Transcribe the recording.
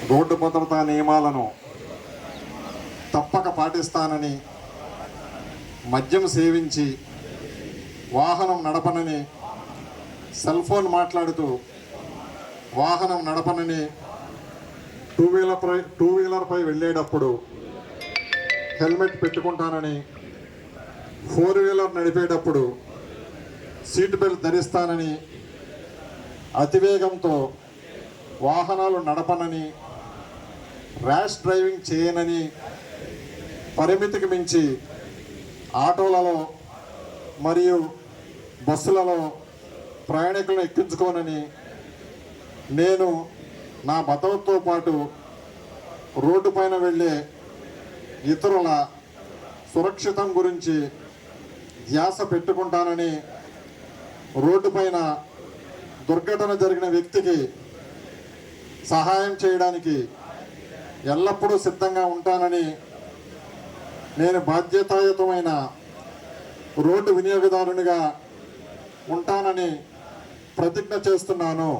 Road భద్రతా నియమాలను తప్పక పాటిస్తానని, మద్యం సేవించి వాహనం నడపనని, సెల్ ఫోన్ మాట్లాడుతూ వాహనం నడపనని, టూ వీలర్పై వెళ్ళేటప్పుడు హెల్మెట్ పెట్టుకుంటానని, 4 వీలర్ నడిపేటప్పుడు సీట్ బెల్ట్ ధరిస్తానని, అతివేగంతో వాహనాలు నడపనని, ర్యాష్ డ్రైవింగ్ చేయనని, పరిమితికి మించి ఆటోలలో మరియు బస్సులలో ప్రయాణికులను ఎక్కించుకోనని, నేను నా భద్రతతో పాటు రోడ్డు పైన వెళ్ళే ఇతరుల సురక్షితం గురించి ధ్యాస పెట్టుకుంటానని, రోడ్డు పైన దుర్ఘటన జరిగిన వ్యక్తికి సహాయం చేయడానికి ఎల్లప్పుడూ సిద్ధంగా ఉంటానని, నేను బాధ్యతాయుతమైన రోడ్డు వినియోగదారునిగా ఉంటానని ప్రతిజ్ఞ చేస్తున్నాను.